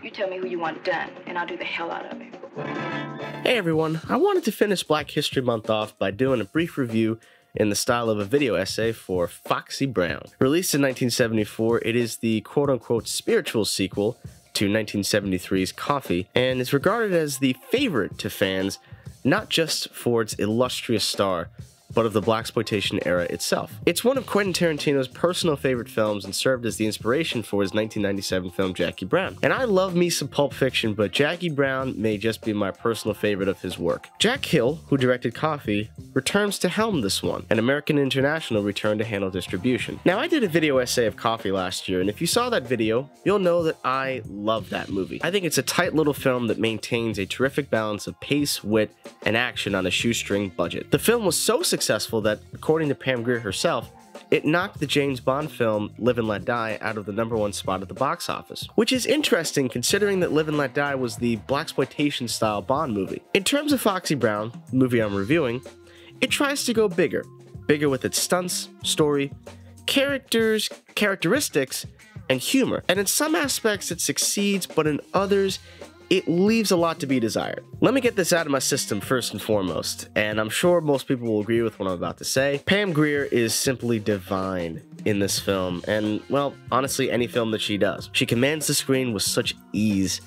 You tell me who you want done, and I'll do the hell out of it. Hey everyone, I wanted to finish Black History Month off by doing a brief review in the style of a video essay for Foxy Brown. Released in 1974, it is the quote-unquote spiritual sequel to 1973's Coffy, and is regarded as the favorite to fans, not just for its illustrious star, but of the blaxploitation era itself. It's one of Quentin Tarantino's personal favorite films and served as the inspiration for his 1997 film Jackie Brown. And I love me some Pulp Fiction, but Jackie Brown may just be my personal favorite of his work. Jack Hill, who directed Coffy, returns to helm this one, and American International returned to handle distribution. Now, I did a video essay of Coffy last year, and if you saw that video, you'll know that I love that movie. I think it's a tight little film that maintains a terrific balance of pace, wit, and action on a shoestring budget. The film was so successful that, according to Pam Grier herself, it knocked the James Bond film Live and Let Die out of the #1 spot at the box office, which is interesting considering that Live and Let Die was the blaxploitation style Bond movie. In terms of Foxy Brown, the movie I'm reviewing, it tries to go bigger with its stunts, story, characters, characteristics, and humor. And in some aspects it succeeds, but in others it leaves a lot to be desired. Let me get this out of my system first and foremost, and I'm sure most people will agree with what I'm about to say. Pam Grier is simply divine in this film, and, well, honestly, any film that she does. She commands the screen with such ease.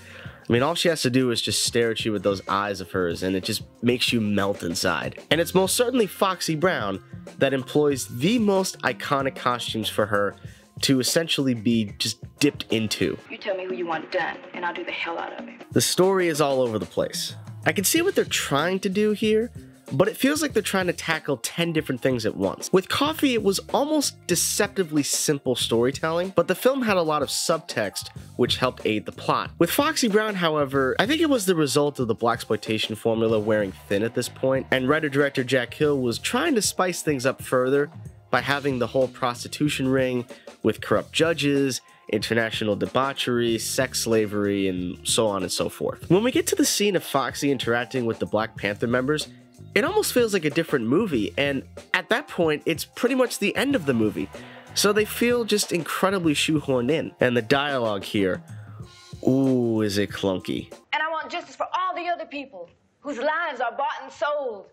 I mean, all she has to do is just stare at you with those eyes of hers, and it just makes you melt inside. And it's most certainly Foxy Brown that employs the most iconic costumes for her to essentially be just dipped into. You tell me who you want done, and I'll do the hell out of it. The story is all over the place. I can see what they're trying to do here, but it feels like they're trying to tackle 10 different things at once. With Coffy, it was almost deceptively simple storytelling, but the film had a lot of subtext which helped aid the plot. With Foxy Brown, however, I think it was the result of the blaxploitation formula wearing thin at this point, and writer-director Jack Hill was trying to spice things up further by having the whole prostitution ring with corrupt judges, international debauchery, sex slavery, and so on and so forth. When we get to the scene of Foxy interacting with the Black Panther members, it almost feels like a different movie, and at that point, it's pretty much the end of the movie, so they feel just incredibly shoehorned in. And the dialogue here, ooh, is it clunky. And I want justice for all the other people whose lives are bought and sold,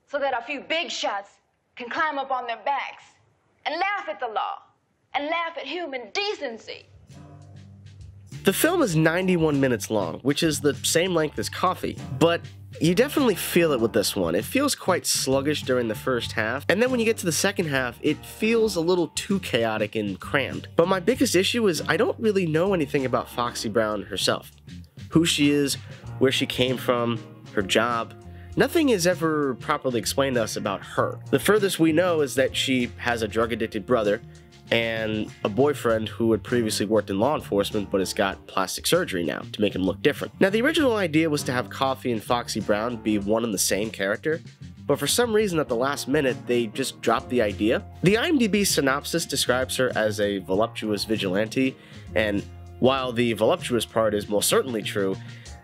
so that a few big shots can climb up on their backs and laugh at the law and laugh at human decency. The film is 91 minutes long, which is the same length as Coffy, but you definitely feel it with this one. It feels quite sluggish during the first half, and then when you get to the second half, it feels a little too chaotic and crammed. But my biggest issue is I don't really know anything about Foxy Brown herself. Who she is, where she came from, her job. Nothing is ever properly explained to us about her. The furthest we know is that she has a drug-addicted brother and a boyfriend who had previously worked in law enforcement but has got plastic surgery now to make him look different. Now, the original idea was to have Coffy and Foxy Brown be one and the same character, but for some reason at the last minute they just dropped the idea. The IMDb synopsis describes her as a voluptuous vigilante, and while the voluptuous part is most certainly true,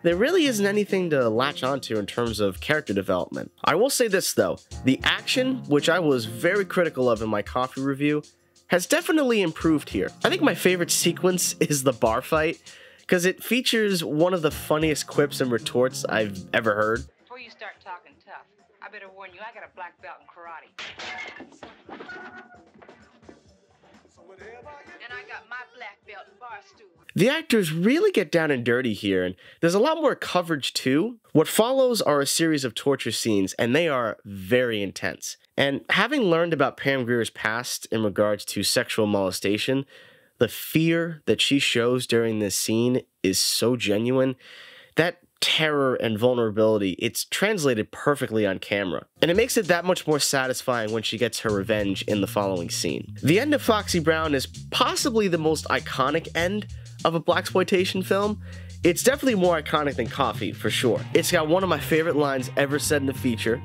there really isn't anything to latch onto in terms of character development. I will say this though, the action, which I was very critical of in my Coffy review, has definitely improved here. I think my favorite sequence is the bar fight, because it features one of the funniest quips and retorts I've ever heard. Before you start talking tough, I better warn you, I got a black belt in karate. And I got my black belt in bar stool. The actors really get down and dirty here, and there's a lot more coverage too. What follows are a series of torture scenes, and they are very intense. And having learned about Pam Grier's past in regards to sexual molestation, the fear that she shows during this scene is so genuine. That terror and vulnerability, it's translated perfectly on camera. And it makes it that much more satisfying when she gets her revenge in the following scene. The end of Foxy Brown is possibly the most iconic end of a blaxploitation film. It's definitely more iconic than Coffy, for sure. It's got one of my favorite lines ever said in the feature.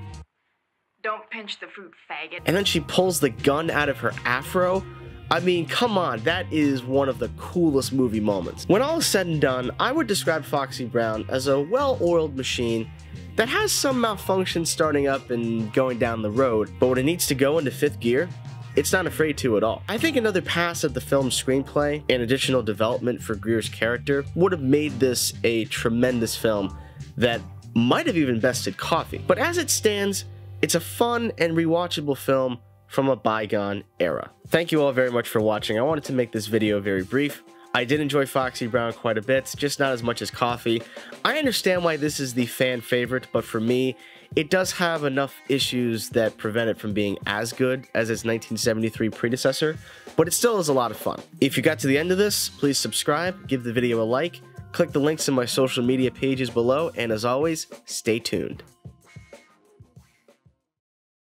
Don't pinch the fruit, faggot. And then she pulls the gun out of her afro. I mean, come on, that is one of the coolest movie moments. When all is said and done, I would describe Foxy Brown as a well-oiled machine that has some malfunctions starting up and going down the road, but when it needs to go into fifth gear, it's not afraid to at all. I think another pass at the film's screenplay and additional development for Grier's character would have made this a tremendous film that might have even bested Coffy. But as it stands, it's a fun and rewatchable film from a bygone era. Thank you all very much for watching. I wanted to make this video very brief. I did enjoy Foxy Brown quite a bit, just not as much as Coffy. I understand why this is the fan favorite, but for me, it does have enough issues that prevent it from being as good as its 1973 predecessor, but it still is a lot of fun. If you got to the end of this, please subscribe, give the video a like, click the links in my social media pages below, and as always, stay tuned.